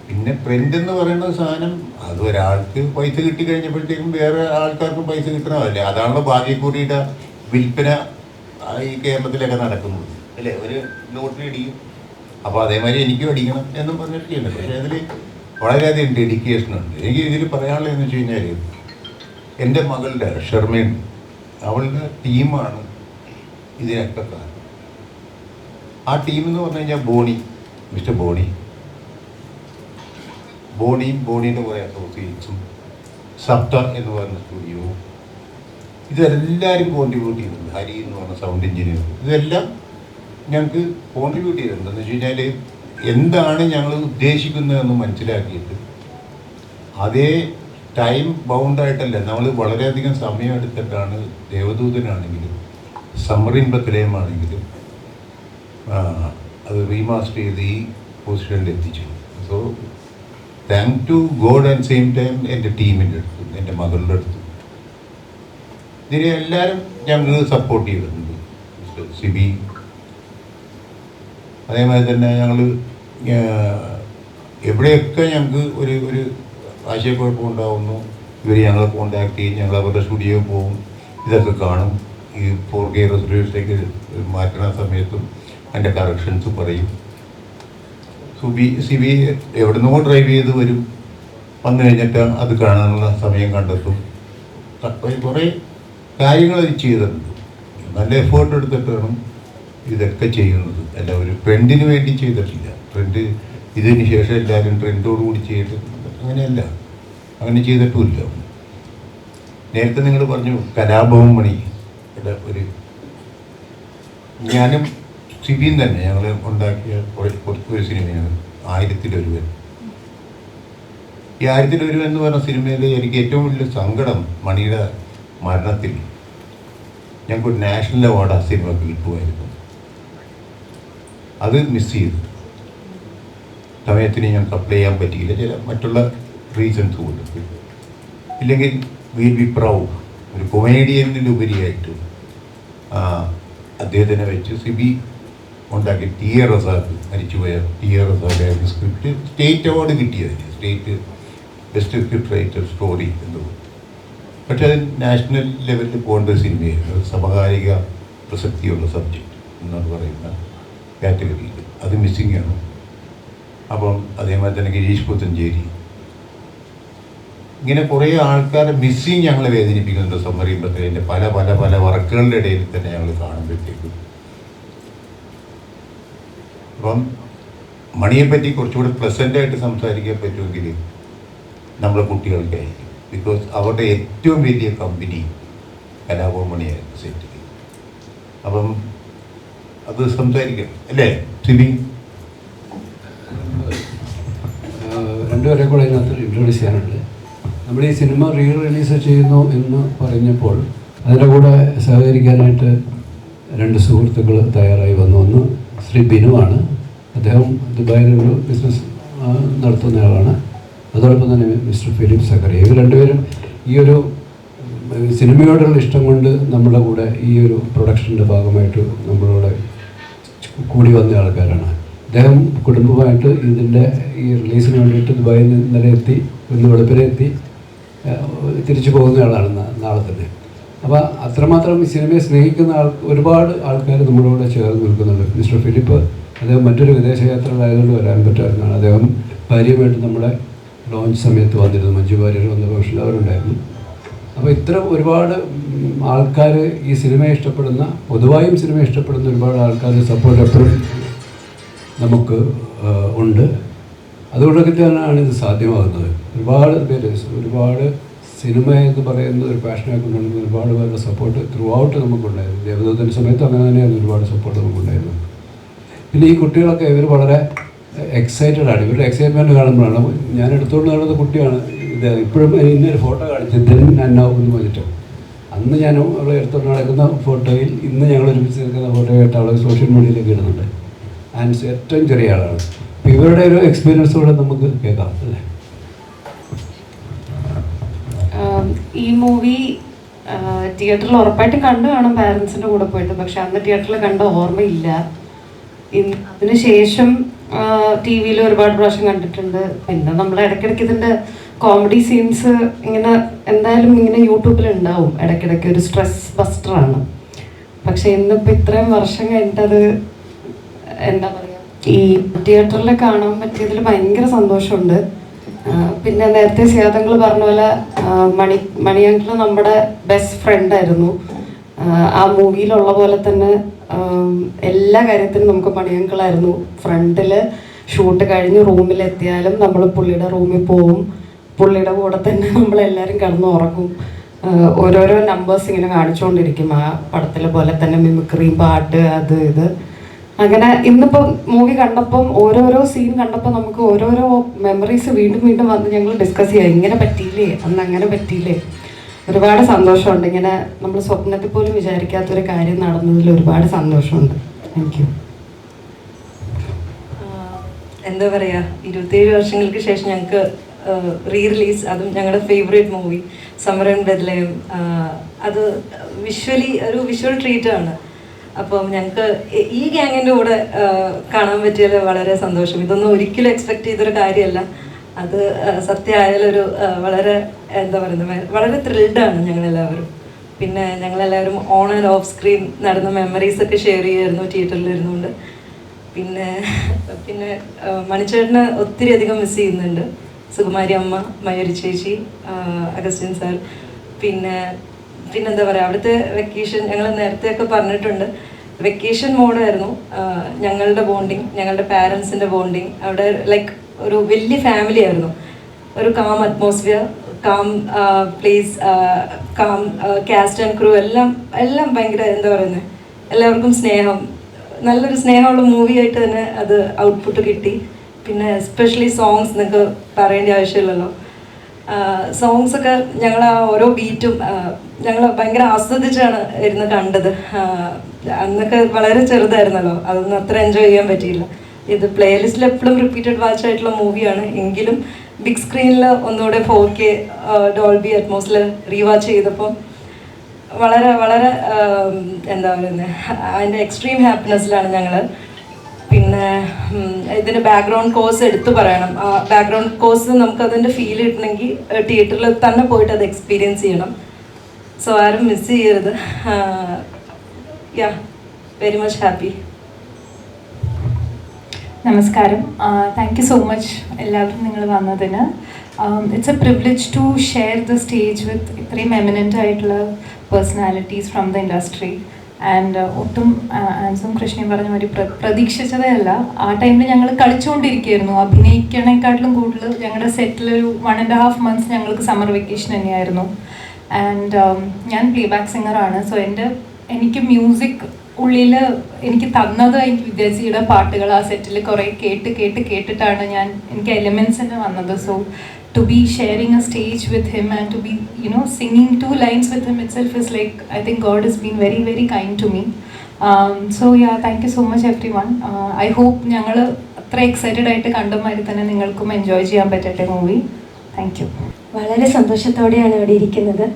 പിന്നെ ട്രെൻഡ് എന്ന് പറയുന്ന സാധനം അത് ഒരാൾക്ക് പൈസ കിട്ടി കഴിഞ്ഞപ്പോഴത്തേക്കും വേറെ ആൾക്കാർക്കും പൈസ കിട്ടണമല്ലേ. അതാണല്ലോ ഭാഗ്യക്കുറിയുടെ വിൽപ്പന ഈ കേരളത്തിലൊക്കെ നടക്കുന്നത് അല്ലേ. ഒരു ലോട്ടറി അടിക്കും, അപ്പോൾ അതേമാതിരി എനിക്കും അടിക്കണം എന്നും പറഞ്ഞിട്ട് ചെയ്യുന്നുണ്ട്. പക്ഷേ അതിൽ വളരെയധികം ഡെഡിക്കേഷനുണ്ട്. എനിക്ക് ഇതിൽ പറയാനുള്ളതെന്ന് വെച്ച് കഴിഞ്ഞാൽ എൻ്റെ മകളുടെ ഷെർമേൻ, അവളുടെ ടീമാണ് ഇതിനൊക്കെ കാരണം. ആ ടീം എന്ന് പറഞ്ഞു കഴിഞ്ഞാൽ മിസ്റ്റർ ബോണിയും ബോണിയുടെ കുറേ അസോസിയേറ്റ്സും സപ്ത എന്ന് പറയുന്ന സ്റ്റുഡിയോവും ഇതെല്ലാവരും കോൺട്രിബ്യൂട്ട് ചെയ്തിട്ടുണ്ട്. ഹരി എന്ന് പറഞ്ഞ സൗണ്ട് എഞ്ചിനീയർ, ഇതെല്ലാം ഞങ്ങൾക്ക് കോൺട്രിബ്യൂട്ട് ചെയ്തിട്ടുണ്ട്. എന്ന് വെച്ച് കഴിഞ്ഞാൽ എന്താണ് ഞങ്ങൾ ഉദ്ദേശിക്കുന്നതെന്ന് മനസ്സിലാക്കിയിട്ട് അതേ ടൈം ബൗണ്ടായിട്ടല്ല, നമ്മൾ വളരെയധികം സമയം എടുത്തിട്ടാണ് ദേവദൂതനാണെങ്കിലും സമ്മറിൻ ബത്ലഹേമാണെങ്കിലും അത് റീമാസ്റ്റർ ചെയ്ത് ഈ പൊസിഷനിൽ എത്തിച്ചു. So thank to God and same time എൻ്റെ ടീമിൻ്റെ അടുത്തും എൻ്റെ മകളുടെ അടുത്തും ഇതിനെ എല്ലാവരും ഞങ്ങൾ സപ്പോർട്ട് ചെയ്തിട്ടുണ്ട്. സിബി അതേമാതിരി തന്നെ ഞങ്ങൾ എവിടെയൊക്കെ ഞങ്ങൾക്ക് ഒരു ആശയക്കുഴപ്പം ഉണ്ടാകുന്നു ഇവർ ഞങ്ങളെ കോണ്ടാക്ട് ചെയ്യും, ഞങ്ങൾ അവരുടെ സ്റ്റുഡിയോയിൽ പോകും, ഇതൊക്കെ കാണും. ഈ 4K റെസൊല്യൂഷനിലേക്ക് മാറ്റുന്ന സമയത്തും അതിൻ്റെ കറക്ഷൻസ് പറയും. സിബി എവിടുന്നോ ഡ്രൈവ് ചെയ്ത് വന്നു കഴിഞ്ഞിട്ട് അത് കാണാനുള്ള സമയം കണ്ടെത്തും. കുറേ കാര്യങ്ങൾ അത് ചെയ്തിട്ടുണ്ട്. നല്ല എഫേർട്ട് എടുത്തിട്ടാണ് ഇതൊക്കെ ചെയ്യുന്നത്. അല്ല ഒരു ട്രെൻഡിന് വേണ്ടി ചെയ്തിട്ടില്ല. ട്രെൻഡ് ഇതിന് ശേഷം എല്ലാവരും ട്രെൻഡോടുകൂടി ചെയ്തിട്ട് അങ്ങനെയല്ല, അങ്ങനെ ചെയ്തിട്ടുമില്ല. നേരത്തെ നിങ്ങൾ പറഞ്ഞു കലാഭവൻ മണിയുടെ ഞാനും സിബിയും തന്നെ ഞങ്ങൾ ഉണ്ടാക്കിയ ഒരു സിനിമയാണ് 1000-ലൊരുവൻ. ഈ 1000-ലൊരുവൻ എന്ന് പറഞ്ഞ സിനിമയിൽ എനിക്ക് ഏറ്റവും വലിയ സങ്കടം മണിയുടെ മരണത്തിൽ ഞങ്ങൾക്ക് നാഷണൽ അവാർഡ് ആ സിനിമക്ക് കിട്ടുമായിരുന്നു. അത് മിസ് ചെയ്തു. സമയത്തിന് ഞങ്ങൾക്ക് അപ്ലൈ ചെയ്യാൻ പറ്റിയില്ല, ചില മറ്റുള്ള റീസൺസ് കൊണ്ട്. ഇല്ലെങ്കിൽ വിൽ ബി പ്രൗഡ് ഒരു കൊമേഡിയനിലുപരിയായിട്ട് അദ്ദേഹത്തിനെ വെച്ച് സിബി ഉണ്ടാക്കി ടി.എ. റസാഖ്, മരിച്ചുപോയ ടി.എ. റസാഖായിരുന്നു സ്ക്രിപ്റ്റ്. സ്റ്റേറ്റ് അവാർഡ് കിട്ടിയതിന്, state best script writer story എന്ന്. പക്ഷെ അത് നാഷണൽ ലെവലിൽ പോകേണ്ട ഒരു സിനിമയായിരുന്നു. സമകാലിക പ്രസക്തിയുള്ള സബ്ജക്റ്റ് എന്നാണ് പറയുന്ന കാറ്റഗറിയിൽ അത് മിസ്സിംഗ് ആണ്. അപ്പം അതേമാതിരി തന്നെ ഗിരീഷ് പുത്തഞ്ചേരി, ഇങ്ങനെ കുറേ ആൾക്കാരെ മിസ്സിങ് ഞങ്ങളെ വേദനിപ്പിക്കുന്നുണ്ട്. സമ്മറി ബത്ലഹേമിൻ്റെ പല പല പല വർക്കുകളുടെ ഇടയിൽ തന്നെ ഞങ്ങൾ കാണുമ്പോഴത്തേക്കും. അപ്പം മണിയെപ്പറ്റി കുറച്ചുകൂടെ പ്ലസൻ്റായിട്ട് സംസാരിക്കാൻ പറ്റുമെങ്കിൽ നമ്മുടെ കുട്ടികൾക്കായിരിക്കും. ബിക്കോസ് അവരുടെ ഏറ്റവും വലിയ കമ്പനി കലാഭവൻ മണിയായിരുന്നു സെറ്റിൽ. അപ്പം അത് സംസാരിക്കണം അല്ലേ സിബി? രണ്ടുപേരെ കൂടെ ഇതിനകത്ത് ഇൻട്രൊഡ്യൂസ് ചെയ്യാനുണ്ട്. നമ്മൾ ഈ സിനിമ റിലീസ് ചെയ്യുന്നു എന്ന് പറഞ്ഞപ്പോൾ അതിൻ്റെ കൂടെ സഹകരിക്കാനായിട്ട് 2 സുഹൃത്തുക്കൾ തയ്യാറായി വന്നു. ഒന്ന് ശ്രീ ബിനുവാണ്. അദ്ദേഹം ദുബായിലൊരു ബിസിനസ് നടത്തുന്നയാളാണ്. അതോടൊപ്പം തന്നെ മിസ്റ്റർ ഫിലിപ്പ് സക്കറിയ. ഇവർ രണ്ടുപേരും ഈ ഒരു സിനിമയോടുള്ള ഇഷ്ടം കൊണ്ട് നമ്മുടെ കൂടെ ഈ ഒരു പ്രൊഡക്ഷൻ്റെ ഭാഗമായിട്ട് നമ്മളോട് കൂടി വന്ന ആൾക്കാരാണ്. അദ്ദേഹം കുടുംബമായിട്ട് ഇതിൻ്റെ ഈ റിലീസിന് വേണ്ടിയിട്ട് ദുബായിൽ നിന്ന് ഇന്നലെ എത്തി, ഇന്ന് വെളുപ്പിനെ എത്തി, തിരിച്ചു പോകുന്ന ആളാണ് നാളെ തന്നെ. അപ്പോൾ അത്രമാത്രം ഈ സിനിമയെ സ്നേഹിക്കുന്ന ഒരുപാട് ആൾക്കാർ നമ്മളോട് ചേർന്ന് നിൽക്കുന്നുണ്ട്. മിസ്റ്റർ ഫിലിപ്പ്, അദ്ദേഹം മറ്റൊരു വിദേശയാത്രകളായതുകൊണ്ട് വരാൻ പറ്റായിരുന്നതാണ്. അദ്ദേഹം ഭാര്യയുമായിട്ട് നമ്മുടെ ലോഞ്ച് സമയത്ത് വന്നിരുന്നു. മഞ്ജു വാര്യർ വന്ന ഫംഗ്ഷനിൽ അവരുണ്ടായിരുന്നു. അപ്പോൾ ഇത്തരം ഒരുപാട് ആൾക്കാർ ഈ സിനിമയെ ഇഷ്ടപ്പെടുന്ന, പൊതുവായും സിനിമയെ ഇഷ്ടപ്പെടുന്ന ഒരുപാട് ആൾക്കാരുടെ സപ്പോർട്ട് എപ്പോഴും നമുക്ക് ഉണ്ട്. അതുകൊണ്ടൊക്കെ തന്നെയാണ് ഇത് സാധ്യമാകുന്നത്. ഒരുപാട് പേര്, ഒരുപാട് സിനിമ എന്ന് പറയുന്നത് ഒരു പാഷനായി കൊണ്ടുവരുന്ന ഒരുപാട് പേരുടെ സപ്പോർട്ട് ത്രൂ ഔട്ട് നമുക്കുണ്ടായിരുന്നു. ദേവദൂതൻ്റെ സമയത്ത് അങ്ങനെ തന്നെയായിരുന്നു ഒരുപാട് സപ്പോർട്ട് നമുക്കുണ്ടായിരുന്നു. പിന്നെ ഈ കുട്ടികളൊക്കെ ഇവർ വളരെ എക്സൈറ്റഡ് ആണ്. ഇവരുടെ എക്സൈറ്റ്മെൻറ്റ് കാണുമ്പോഴാണ് ഞാൻ എടുത്തുകൊണ്ട് നടന്ന കുട്ടിയാണ് ഇത്. ഇപ്പോഴും ഇന്നൊരു ഫോട്ടോ കാണിച്ചത് എന്നാവും എന്ന് പറഞ്ഞിട്ട് അന്ന് ഞാൻ അവളെ എടുത്തുകൊണ്ട് നടക്കുന്ന ഫോട്ടോയിൽ ഇന്ന് ഞങ്ങൾ ഒരുമിച്ച് നിൽക്കുന്ന ഫോട്ടോയായിട്ട് അവളെ സോഷ്യൽ മീഡിയയിലേക്ക് ഇടുന്നുണ്ട്. ആൻഡ് ഏറ്റവും ചെറിയ ആളാണ്. അപ്പോൾ ഇവരുടെ ഒരു എക്സ്പീരിയൻസ് കൂടെ നമുക്ക് കേൾക്കാം അല്ലേ? ഈ മൂവി തിയേറ്ററിൽ ഉറപ്പായിട്ടും കണ്ടു കാണും പാരൻസിൻ്റെ കൂടെ പോയിട്ട്. പക്ഷെ അന്ന് തിയേറ്ററിൽ കണ്ട ഓർമ്മയില്ല. അതിന് ശേഷം ടി വിയിൽ ഒരുപാട് പ്രാവശ്യം കണ്ടിട്ടുണ്ട്. പിന്നെ നമ്മൾ ഇടയ്ക്കിടയ്ക്ക് ഇതിൻ്റെ കോമഡി സീൻസ് ഇങ്ങനെ എന്തായാലും ഇങ്ങനെ യൂട്യൂബിൽ ഉണ്ടാവും ഇടയ്ക്കിടയ്ക്ക്. ഒരു സ്ട്രെസ് ബസ്റ്ററാണ്. പക്ഷെ ഇന്നിപ്പോൾ ഇത്രയും വർഷം കഴിഞ്ഞിട്ടത് എന്താ പറയുക, ഈ തിയേറ്ററിൽ കാണാൻ പറ്റിയതിൽ ഭയങ്കര സന്തോഷമുണ്ട്. പിന്നെ നേരത്തെ സിയാദങ്ങൾ പറഞ്ഞ പോലെ മണിയങ്കിൾ നമ്മുടെ ബെസ്റ്റ് ഫ്രണ്ടായിരുന്നു. ആ മൂവിയിലുള്ള പോലെ തന്നെ എല്ലാ കാര്യത്തിനും നമുക്ക് മണിയങ്കിളായിരുന്നു ഫ്രണ്ടിൽ. ഷൂട്ട് കഴിഞ്ഞ് റൂമിലെത്തിയാലും നമ്മൾ പുള്ളിയുടെ റൂമിൽ പോവും. പുള്ളിയുടെ കൂടെ തന്നെ നമ്മളെല്ലാവരും കിടന്ന് ഉറങ്ങും. ഓരോരോ നമ്പേഴ്സ് ഇങ്ങനെ കാണിച്ചുകൊണ്ടിരിക്കും ആ പടത്തിലെ പോലെ തന്നെ. മിമിക്രി, പാട്ട്, അത് ഇത് അങ്ങനെ. ഇന്നിപ്പം മൂവി കണ്ടപ്പം ഓരോരോ സീൻ കണ്ടപ്പോൾ നമുക്ക് ഓരോരോ മെമ്മറീസ് വീണ്ടും വീണ്ടും വന്ന് ഞങ്ങൾ ഡിസ്കസ് ചെയ്യാം. ഇങ്ങനെ പറ്റിയില്ലേ, അന്ന് അങ്ങനെ പറ്റിയില്ലേ. ഒരുപാട് സന്തോഷമുണ്ട്. ഇങ്ങനെ നമ്മൾ സ്വപ്നത്തിൽ പോലും വിചാരിക്കാത്തൊരു കാര്യം നടന്നതിൽ ഒരുപാട് സന്തോഷമുണ്ട്. Thank you. എന്താ പറയുക, 27 വർഷങ്ങൾക്ക് ശേഷം ഞങ്ങൾക്ക് റീ റിലീസ്, അതും ഞങ്ങളുടെ favourite movie summer in Bethlehem, അത് ഒരു വിഷ്വൽ ട്രീറ്റാണ്. അപ്പം ഞങ്ങൾക്ക് ഈ ഗ്യാങ്ങിൻ്റെ കൂടെ കാണാൻ പറ്റിയാൽ വളരെ സന്തോഷം. ഇതൊന്നും ഒരിക്കലും എക്സ്പെക്ട് ചെയ്തൊരു കാര്യമല്ല. അത് സത്യമായാലൊരു വളരെ എന്താ പറയുന്നത്, വളരെ ത്രില്ഡാണ് ഞങ്ങളെല്ലാവരും. പിന്നെ ഞങ്ങളെല്ലാവരും ഓൺ ആൻഡ് ഓഫ് സ്ക്രീൻ നടന്ന മെമ്മറീസൊക്കെ ഷെയർ ചെയ്യുമായിരുന്നു തിയേറ്ററിലിരുന്നുകൊണ്ട്. പിന്നെ മണിച്ചേട്ടനെ ഒത്തിരി അധികം മിസ് ചെയ്യുന്നുണ്ട്. സുകുമാരി അമ്മ, മയൂരി ചേച്ചി, അഗസ്റ്റിൻ സാർ. പിന്നെന്താ പറയുക, അവിടുത്തെ വെക്കേഷൻ ഞങ്ങൾ നേരത്തെയൊക്കെ പറഞ്ഞിട്ടുണ്ട്, വെക്കേഷൻ മോഡായിരുന്നു ഞങ്ങളുടെ ബോണ്ടിങ്, ഞങ്ങളുടെ പാരൻസിൻ്റെ ബോണ്ടിങ്. അവിടെ ലൈക്ക് ഒരു വലിയ ഫാമിലി ആയിരുന്നു. ഒരു calm atmosphere, calm place, calm cast and crew, എല്ലാം ഭയങ്കര എന്താ പറയുന്നത്, എല്ലാവർക്കും സ്നേഹം, നല്ലൊരു സ്നേഹമുള്ള മൂവിയായിട്ട് തന്നെ അത് ഔട്ട്പുട്ട് കിട്ടി. പിന്നെ എസ്പെഷ്യലി സോങ്സ് നിങ്ങൾക്ക് പറയേണ്ട ആവശ്യമില്ലല്ലോ. സോങ്സൊക്കെ ഞങ്ങൾ ആ ഓരോ ബീറ്റും ഞങ്ങൾ ഭയങ്കര ആസ്വദിച്ചാണ് ഇരുന്ന് കണ്ടത്. അന്നൊക്കെ വളരെ ചെറുതായിരുന്നല്ലോ, അതൊന്നും അത്ര എൻജോയ് ചെയ്യാൻ പറ്റിയില്ല. ഇത് പ്ലേലിസ്റ്റിൽ എപ്പോഴും റിപ്പീറ്റഡ് വാച്ച് ആയിട്ടുള്ള മൂവിയാണ്. എങ്കിലും ബിഗ് സ്ക്രീനിൽ ഒന്നുകൂടെ 4K ഡോൾബി അറ്റ്മോസിൽ റീവാച്ച് ചെയ്തപ്പോൾ വളരെ വളരെ എന്താ പറയുന്നത്, അതിൻ്റെ എക്സ്ട്രീം ഹാപ്പിനെസ്സിലാണ് ഞങ്ങൾ. പിന്നെ ഇതിൻ്റെ ബാക്ക്ഗ്രൗണ്ട് കോഴ്സ് എടുത്തു പറയണം. ആ ബാക്ക്ഗ്രൗണ്ട് കോഴ്സ് നമുക്കതിൻ്റെ ഫീൽ കിട്ടണമെങ്കിൽ തിയേറ്ററിൽ തന്നെ പോയിട്ട് അത് എക്സ്പീരിയൻസ് ചെയ്യണം. സോ ആരും മിസ് ചെയ്യരുത്. Yeah, very much happy. നമസ്കാരം. താങ്ക് യു സോ മച്ച് എല്ലാവരും നിങ്ങൾ വന്നതിന്. It's a privilege to share the stage with ഇത്രയും എമിനൻ്റ് ആയിട്ടുള്ള personalities from the industry. And ഒട്ടും ആൻസും കൃഷ്ണയും പറഞ്ഞ മാതിരി പ്രതീക്ഷിച്ചതേ അല്ല. ആ ടൈമിൽ ഞങ്ങൾ കളിച്ചുകൊണ്ടിരിക്കുകയായിരുന്നു. അഭിനയിക്കണേക്കാട്ടിലും കൂടുതൽ ഞങ്ങളുടെ സെറ്റിലൊരു 1.5 months ഞങ്ങൾക്ക് സമ്മർ വെക്കേഷൻ തന്നെയായിരുന്നു. ആൻഡ് ഞാൻ പ്ലേബാക്ക് സിംഗറാണ്. സോ എനിക്ക് മ്യൂസിക് ഉള്ളിൽ എനിക്ക് തന്നത് എനിക്ക് വിദ്യാർത്ഥിയുടെ പാട്ടുകൾ ആ സെറ്റിൽ കുറേ കേട്ടിട്ടാണ് എനിക്ക് എലിമെൻറ്റ്സ് തന്നെ വന്നത്. So to be sharing a stage with him and to be singing 2 lines with him itself is like, I think God has been very very kind to me. So yeah, thank you so much everyone. I hope ഞങ്ങൾ അത്ര എക്സൈറ്റഡ് ആയിട്ട് കണ്ടമാതിരി തന്നെ നിങ്ങൾക്കും എൻജോയ് ചെയ്യാൻ പറ്റട്ടെ മൂവി. Thank you. വളരെ സന്തോഷത്തോടെയാണ് ഇവിടെ ഇരിക്കുന്നത്.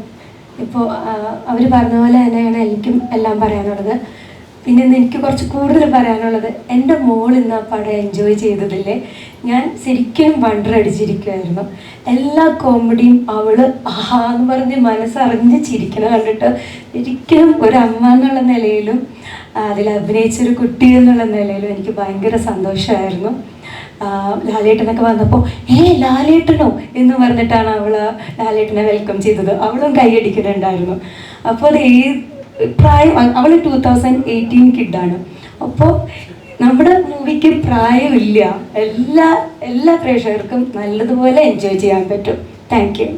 ഇപ്പോൾ അവർ പറഞ്ഞ പോലെ തന്നെയാണ് എനിക്കും എല്ലാം പറയാനുള്ളത്. പിന്നെ എനിക്ക് കുറച്ച് കൂടുതൽ പറയാനുള്ളത്, എൻ്റെ മോൾ ഇന്ന് ആ പടം എൻജോയ് ചെയ്തതില്ലേ, ഞാൻ ശരിക്കും വണ്ടറടിച്ചിരിക്കുമായിരുന്നു. എല്ലാ കോമഡിയും അവൾ ആന്ന് പറഞ്ഞ് മനസ്സറിഞ്ഞ് ചിരിക്കണം കണ്ടിട്ട് ഒരിക്കലും ഒരു അമ്മ എന്നുള്ള നിലയിലും അതിൽ അഭിനയിച്ചൊരു കുട്ടി എന്നുള്ള നിലയിലും എനിക്ക് ഭയങ്കര സന്തോഷമായിരുന്നു. ലാലേട്ടനൊക്കെ വന്നപ്പോൾ ലാലേട്ടനോ എന്ന് പറഞ്ഞിട്ടാണ് അവൾ ലാലേട്ടനെ വെൽക്കം ചെയ്തത്. അവളും കൈയടിക്കുന്നുണ്ടായിരുന്നു. അപ്പോൾ അത് പ്രായം, അവൾ 2018 കിഡാണ്. അപ്പോൾ നമ്മുടെ മൂവിക്ക് പ്രായമില്ല. എല്ലാ പ്രേക്ഷകർക്കും നല്ലതുപോലെ എൻജോയ് ചെയ്യാൻ പറ്റും. Thank you.